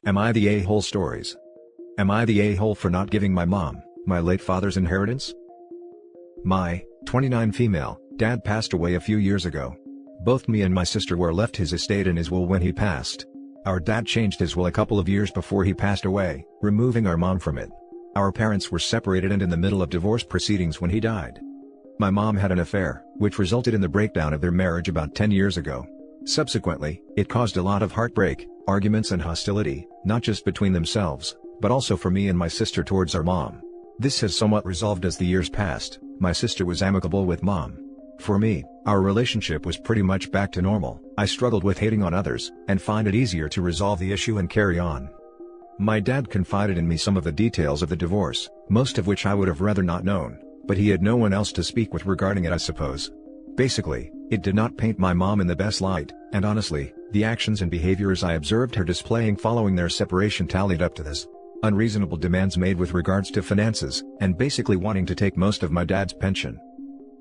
Am I the a-hole stories? Am I the a-hole for not giving my mom, my late father's inheritance? My 29 female dad passed away a few years ago. Both me and my sister were left his estate and his will when he passed. Our dad changed his will a couple of years before he passed away, removing our mom from it. Our parents were separated and in the middle of divorce proceedings when he died. My mom had an affair, which resulted in the breakdown of their marriage about 10 years ago. Subsequently, it caused a lot of heartbreak, arguments and hostility, not just between themselves, but also for me and my sister towards our mom. This has somewhat resolved as the years passed. My sister was amicable with mom. For me, our relationship was pretty much back to normal. I struggled with hating on others, and find it easier to resolve the issue and carry on. My dad confided in me some of the details of the divorce, most of which I would have rather not known, but he had no one else to speak with regarding it, I suppose. Basically, it did not paint my mom in the best light, and honestly, the actions and behaviors I observed her displaying following their separation tallied up to this. Unreasonable demands made with regards to finances, and basically wanting to take most of my dad's pension.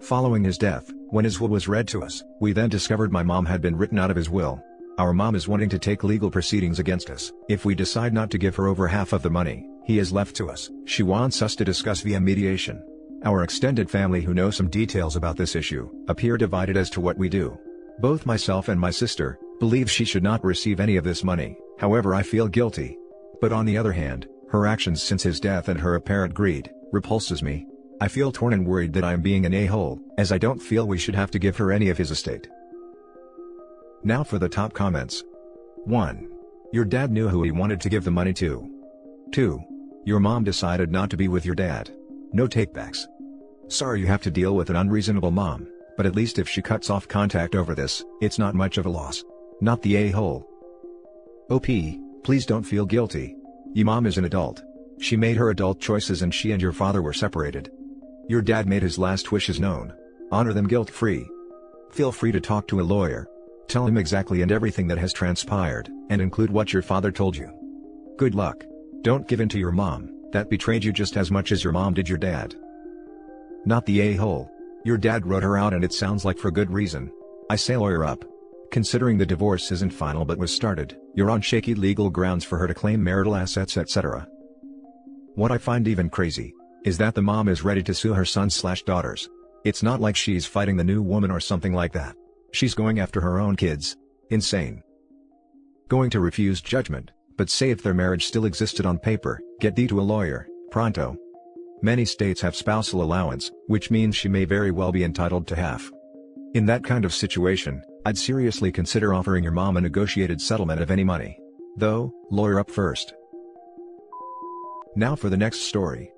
Following his death, when his will was read to us, we then discovered my mom had been written out of his will. Our mom is wanting to take legal proceedings against us. If we decide not to give her over half of the money he has left to us, she wants us to discuss via mediation. Our extended family, who know some details about this issue, appear divided as to what we do. Both myself and my sister believe she should not receive any of this money, however I feel guilty. But on the other hand, her actions since his death and her apparent greed repulses me. I feel torn and worried that I am being an a-hole, as I don't feel we should have to give her any of his estate. Now for the top comments. 1. Your dad knew who he wanted to give the money to. 2. Your mom decided not to be with your dad. No takebacks. Sorry you have to deal with an unreasonable mom, but at least if she cuts off contact over this, it's not much of a loss. Not the a-hole. OP, please don't feel guilty. Your mom is an adult. She made her adult choices and she and your father were separated. Your dad made his last wishes known. Honor them guilt-free. Feel free to talk to a lawyer. Tell him exactly and everything that has transpired, and include what your father told you. Good luck. Don't give in to your mom, that betrayed you just as much as your mom did your dad. Not the a-hole. Your dad wrote her out and it sounds like for good reason. I say lawyer up. Considering the divorce isn't final but was started, you're on shaky legal grounds for her to claim marital assets etc. What I find even crazy is that the mom is ready to sue her sons/daughters. It's not like she's fighting the new woman or something like that. She's going after her own kids. Insane. Going to refuse judgment, but say if their marriage still existed on paper, get thee to a lawyer, pronto. Many states have spousal allowance, which means she may very well be entitled to half. In that kind of situation, I'd seriously consider offering your mom a negotiated settlement of any money. Though, lawyer up first. Now for the next story.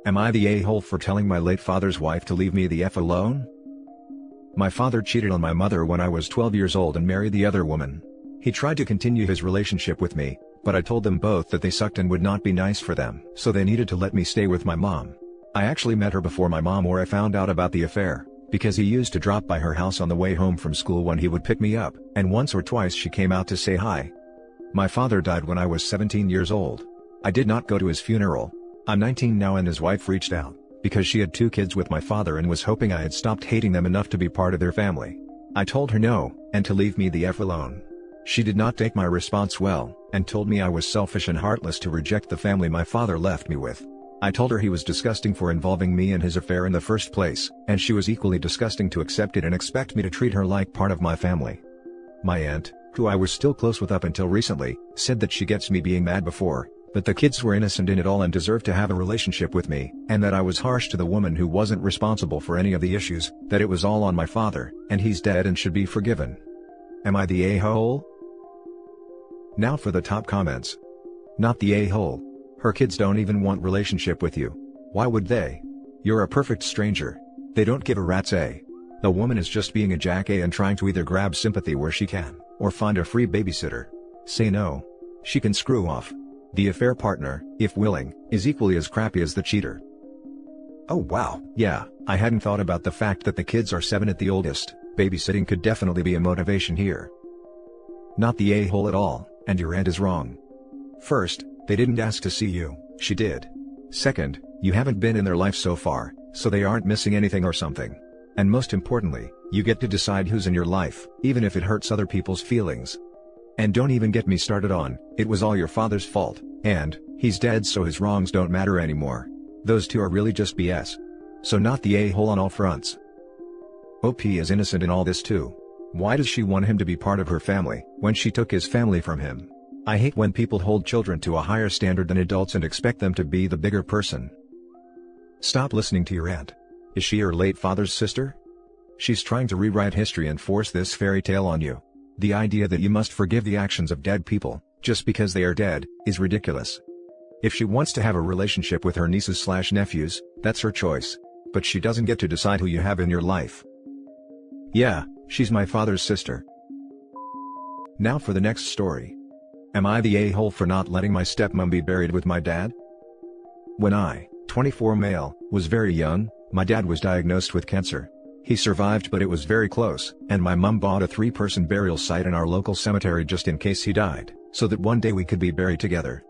Am I the a-hole for telling my late father's wife to leave me the F alone? My father cheated on my mother when I was 12 years old and married the other woman. He tried to continue his relationship with me, but I told them both that they sucked and would not be nice for them, so they needed to let me stay with my mom. I actually met her before my mom or I found out about the affair, because he used to drop by her house on the way home from school when he would pick me up, and once or twice she came out to say hi. My father died when I was 17 years old. I did not go to his funeral. I'm 19 now and his wife reached out, because she had 2 kids with my father and was hoping I had stopped hating them enough to be part of their family. I told her no, and to leave me the F alone. She did not take my response well, and told me I was selfish and heartless to reject the family my father left me with. I told her he was disgusting for involving me in his affair in the first place, and she was equally disgusting to accept it and expect me to treat her like part of my family. My aunt, who I was still close with up until recently, said that she gets me being mad before, but the kids were innocent in it all and deserved to have a relationship with me, and that I was harsh to the woman who wasn't responsible for any of the issues, that it was all on my father, and he's dead and should be forgiven. Am I the a-hole? Now for the top comments. Not the a-hole. Her kids don't even want relationship with you. Why would they? You're a perfect stranger. They don't give a rat's a. The woman is just being a jack A and trying to either grab sympathy where she can, or find a free babysitter. Say no. She can screw off. The affair partner, if willing, is equally as crappy as the cheater. Oh wow, yeah, I hadn't thought about the fact that the kids are 7 at the oldest. Babysitting could definitely be a motivation here. Not the a-hole at all, and your aunt is wrong. First, they didn't ask to see you, she did. Second, you haven't been in their life so far, so they aren't missing anything or something. And most importantly, you get to decide who's in your life, even if it hurts other people's feelings. And don't even get me started on, it was all your father's fault, and, he's dead so his wrongs don't matter anymore. Those two are really just BS. So not the a-hole on all fronts. OP is innocent in all this too. Why does she want him to be part of her family, when she took his family from him? I hate when people hold children to a higher standard than adults and expect them to be the bigger person. Stop listening to your aunt. Is she your late father's sister? She's trying to rewrite history and force this fairy tale on you. The idea that you must forgive the actions of dead people, just because they are dead, is ridiculous. If she wants to have a relationship with her nieces/nephews, that's her choice. But she doesn't get to decide who you have in your life. Yeah, she's my father's sister. Now for the next story. Am I the a-hole for not letting my stepmom be buried with my dad? When I, 24 male, was very young, my dad was diagnosed with cancer. He survived but it was very close, and my mom bought a 3-person burial site in our local cemetery just in case he died, so that one day we could be buried together.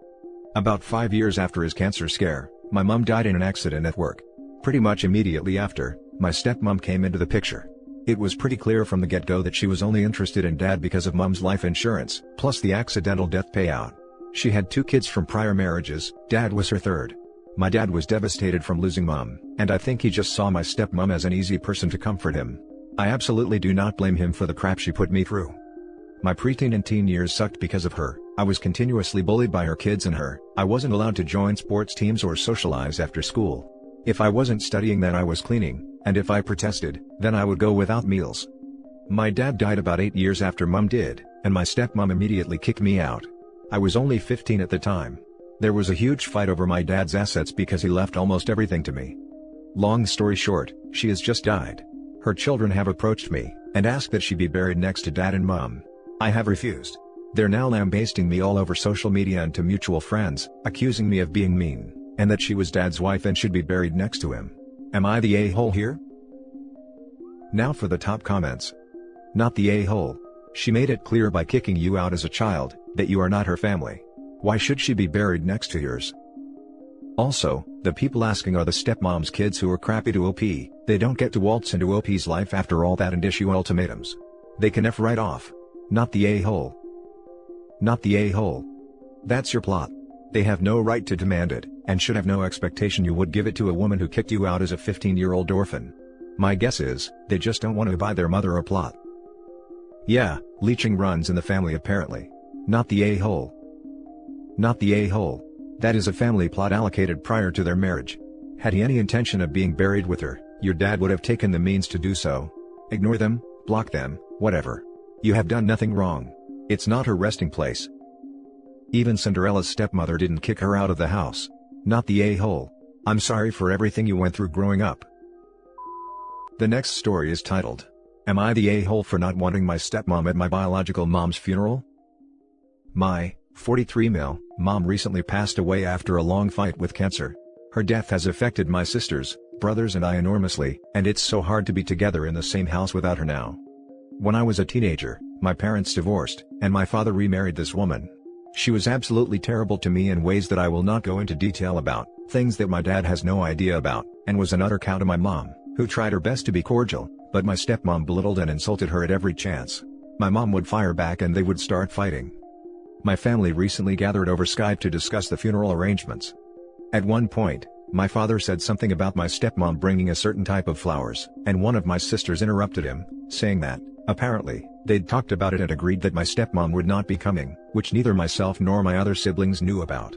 About 5 years after his cancer scare, my mom died in an accident at work. Pretty much immediately after, my stepmom came into the picture. It was pretty clear from the get-go that she was only interested in dad because of mom's life insurance, plus the accidental death payout. She had 2 kids from prior marriages, dad was her third. My dad was devastated from losing mom, and I think he just saw my stepmom as an easy person to comfort him. I absolutely do not blame him for the crap she put me through. My preteen and teen years sucked because of her. I was continuously bullied by her kids and her. I wasn't allowed to join sports teams or socialize after school. If I wasn't studying then I was cleaning, and if I protested, then I would go without meals. My dad died about 8 years after mom did, and my stepmom immediately kicked me out. I was only 15 at the time. There was a huge fight over my dad's assets because he left almost everything to me. Long story short, she has just died. Her children have approached me, and asked that she be buried next to dad and mom. I have refused. They're now lambasting me all over social media and to mutual friends, accusing me of being mean, and that she was dad's wife and should be buried next to him. Am I the a-hole here? Now for the top comments. Not the a-hole. She made it clear by kicking you out as a child, that you are not her family. Why should she be buried next to yours? Also, the people asking are the stepmom's kids who are crappy to OP, they don't get to waltz into OP's life after all that and issue ultimatums. They can F right off. Not the a-hole. Not the a-hole. That's your plot. They have no right to demand it, and should have no expectation you would give it to a woman who kicked you out as a 15-year-old orphan. My guess is, they just don't want to buy their mother a plot. Yeah, leeching runs in the family apparently. Not the a-hole. Not the a-hole. That is a family plot allocated prior to their marriage. Had he any intention of being buried with her, your dad would have taken the means to do so. Ignore them, block them, whatever. You have done nothing wrong. It's not her resting place. Even Cinderella's stepmother didn't kick her out of the house. Not the a-hole. I'm sorry for everything you went through growing up. The next story is titled, Am I the a-hole for not wanting my stepmom at my biological mom's funeral? My 43 male mom recently passed away after a long fight with cancer. Her death has affected my sisters, brothers and I enormously, and it's so hard to be together in the same house without her now. When I was a teenager, my parents divorced, and my father remarried this woman. She was absolutely terrible to me in ways that I will not go into detail about, things that my dad has no idea about, and was an utter cow to my mom, who tried her best to be cordial, but my stepmom belittled and insulted her at every chance. My mom would fire back and they would start fighting. My family recently gathered over Skype to discuss the funeral arrangements. At one point, my father said something about my stepmom bringing a certain type of flowers, and one of my sisters interrupted him, saying that, apparently, they'd talked about it and agreed that my stepmom would not be coming, which neither myself nor my other siblings knew about.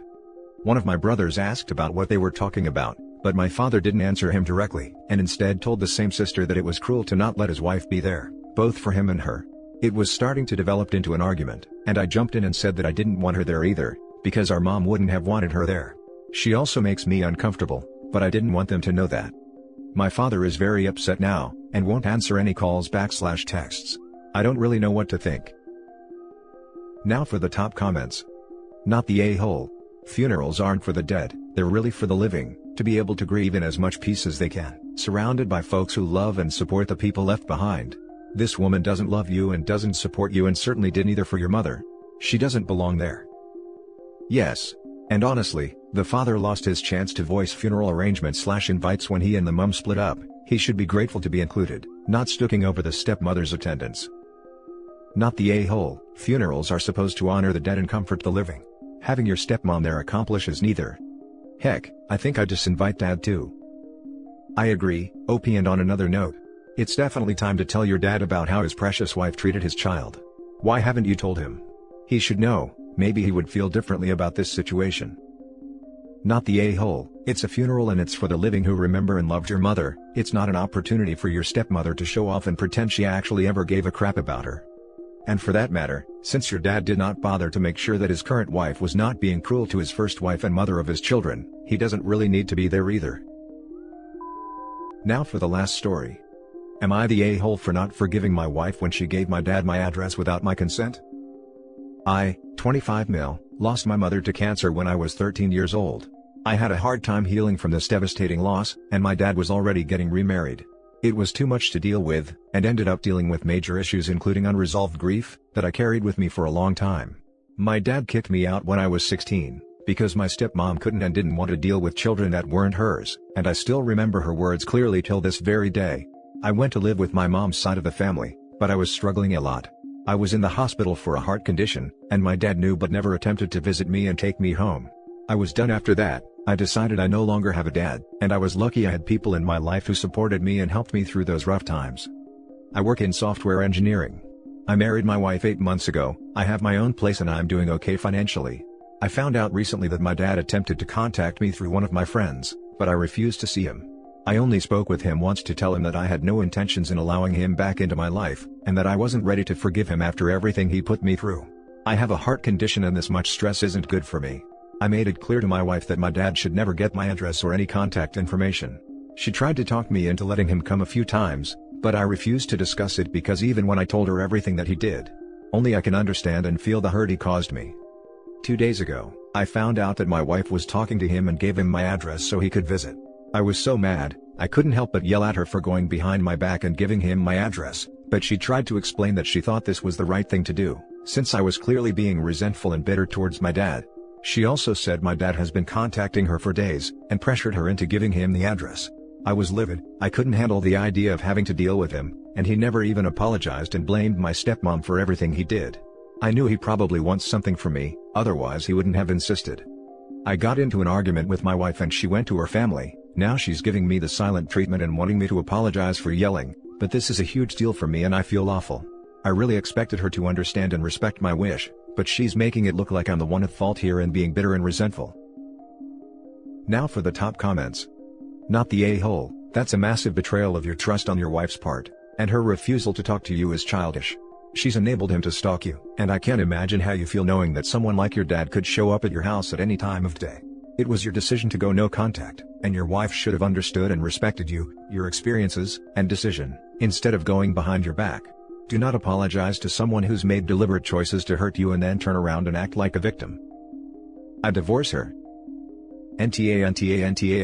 One of my brothers asked about what they were talking about, but my father didn't answer him directly, and instead told the same sister that it was cruel to not let his wife be there, both for him and her. It was starting to develop into an argument, and I jumped in and said that I didn't want her there either, because our mom wouldn't have wanted her there. She also makes me uncomfortable, but I didn't want them to know that. My father is very upset now, and won't answer any calls /texts. I don't really know what to think. Now for the top comments. Not the a-hole. Funerals aren't for the dead, they're really for the living, to be able to grieve in as much peace as they can, surrounded by folks who love and support the people left behind. This woman doesn't love you and doesn't support you and certainly didn't either for your mother. She doesn't belong there. Yes. And honestly, the father lost his chance to voice funeral arrangements/invites when he and the mum split up. He should be grateful to be included, not stooking over the stepmother's attendance. Not the a-hole. Funerals are supposed to honor the dead and comfort the living. Having your stepmom there accomplishes neither. Heck, I think I'd just invite dad too. I agree, OP, and on another note, it's definitely time to tell your dad about how his precious wife treated his child. Why haven't you told him? He should know, maybe he would feel differently about this situation. Not the a-hole, it's a funeral and it's for the living who remember and loved your mother. It's not an opportunity for your stepmother to show off and pretend she actually ever gave a crap about her. And for that matter, since your dad did not bother to make sure that his current wife was not being cruel to his first wife and mother of his children, he doesn't really need to be there either. Now for the last story. Am I the a-hole for not forgiving my wife when she gave my dad my address without my consent? I, 25 mil, lost my mother to cancer when I was 13 years old. I had a hard time healing from this devastating loss, and my dad was already getting remarried. It was too much to deal with, and ended up dealing with major issues including unresolved grief, that I carried with me for a long time. My dad kicked me out when I was 16, because my stepmom couldn't and didn't want to deal with children that weren't hers, and I still remember her words clearly till this very day. I went to live with my mom's side of the family, but I was struggling a lot. I was in the hospital for a heart condition, and my dad knew but never attempted to visit me and take me home. I was done after that. I decided I no longer have a dad, and I was lucky I had people in my life who supported me and helped me through those rough times. I work in software engineering. I married my wife 8 months ago, I have my own place and I'm doing okay financially. I found out recently that my dad attempted to contact me through one of my friends, but I refused to see him. I only spoke with him once to tell him that I had no intentions in allowing him back into my life, and that I wasn't ready to forgive him after everything he put me through. I have a heart condition and this much stress isn't good for me. I made it clear to my wife that my dad should never get my address or any contact information. She tried to talk me into letting him come a few times, but I refused to discuss it because even when I told her everything that he did, only I can understand and feel the hurt he caused me. 2 days ago, I found out that my wife was talking to him and gave him my address so he could visit. I was so mad, I couldn't help but yell at her for going behind my back and giving him my address, but she tried to explain that she thought this was the right thing to do, since I was clearly being resentful and bitter towards my dad. She also said my dad has been contacting her for days, and pressured her into giving him the address. I was livid, I couldn't handle the idea of having to deal with him, and he never even apologized and blamed my stepmom for everything he did. I knew he probably wants something from me, otherwise he wouldn't have insisted. I got into an argument with my wife and she went to her family. Now she's giving me the silent treatment and wanting me to apologize for yelling, but this is a huge deal for me and I feel awful. I really expected her to understand and respect my wish, but she's making it look like I'm the one at fault here and being bitter and resentful. Now for the top comments. Not the a-hole, that's a massive betrayal of your trust on your wife's part, and her refusal to talk to you is childish. She's enabled him to stalk you, and I can't imagine how you feel knowing that someone like your dad could show up at your house at any time of day. It was your decision to go no contact, and your wife should have understood and respected you, your experiences, and decision, instead of going behind your back. Do not apologize to someone who's made deliberate choices to hurt you and then turn around and act like a victim. I divorce her. NTA, and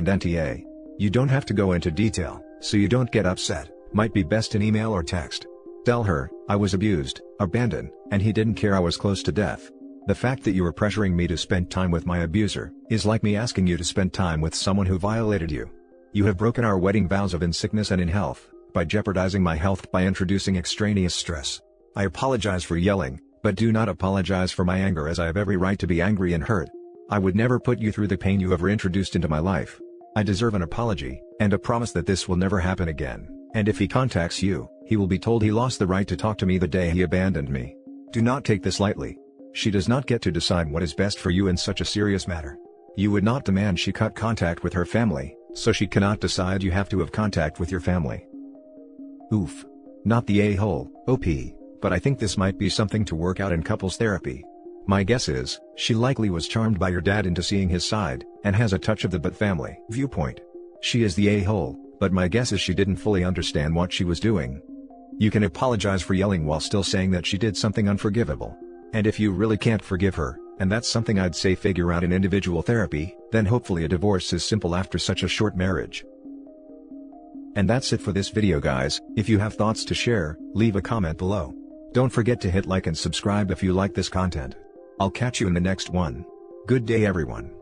NTA. You don't have to go into detail, so you don't get upset, might be best in email or text. Tell her, I was abused, abandoned, and he didn't care I was close to death. The fact that you were pressuring me to spend time with my abuser, is like me asking you to spend time with someone who violated you. You have broken our wedding vows of in sickness and in health, by jeopardizing my health by introducing extraneous stress. I apologize for yelling, but do not apologize for my anger as I have every right to be angry and hurt. I would never put you through the pain you have reintroduced into my life. I deserve an apology, and a promise that this will never happen again, and if he contacts you, he will be told he lost the right to talk to me the day he abandoned me. Do not take this lightly. She does not get to decide what is best for you in such a serious matter. You would not demand she cut contact with her family, so she cannot decide you have to have contact with your family. Oof. Not the a-hole, OP, but I think this might be something to work out in couples therapy. My guess is, she likely was charmed by your dad into seeing his side, and has a touch of the but family viewpoint. She is the a-hole, but my guess is she didn't fully understand what she was doing. You can apologize for yelling while still saying that she did something unforgivable. And if you really can't forgive her, and that's something I'd say figure out in individual therapy, then hopefully a divorce is simple after such a short marriage. And that's it for this video guys. If you have thoughts to share, leave a comment below. Don't forget to hit like and subscribe if you like this content. I'll catch you in the next one. Good day everyone.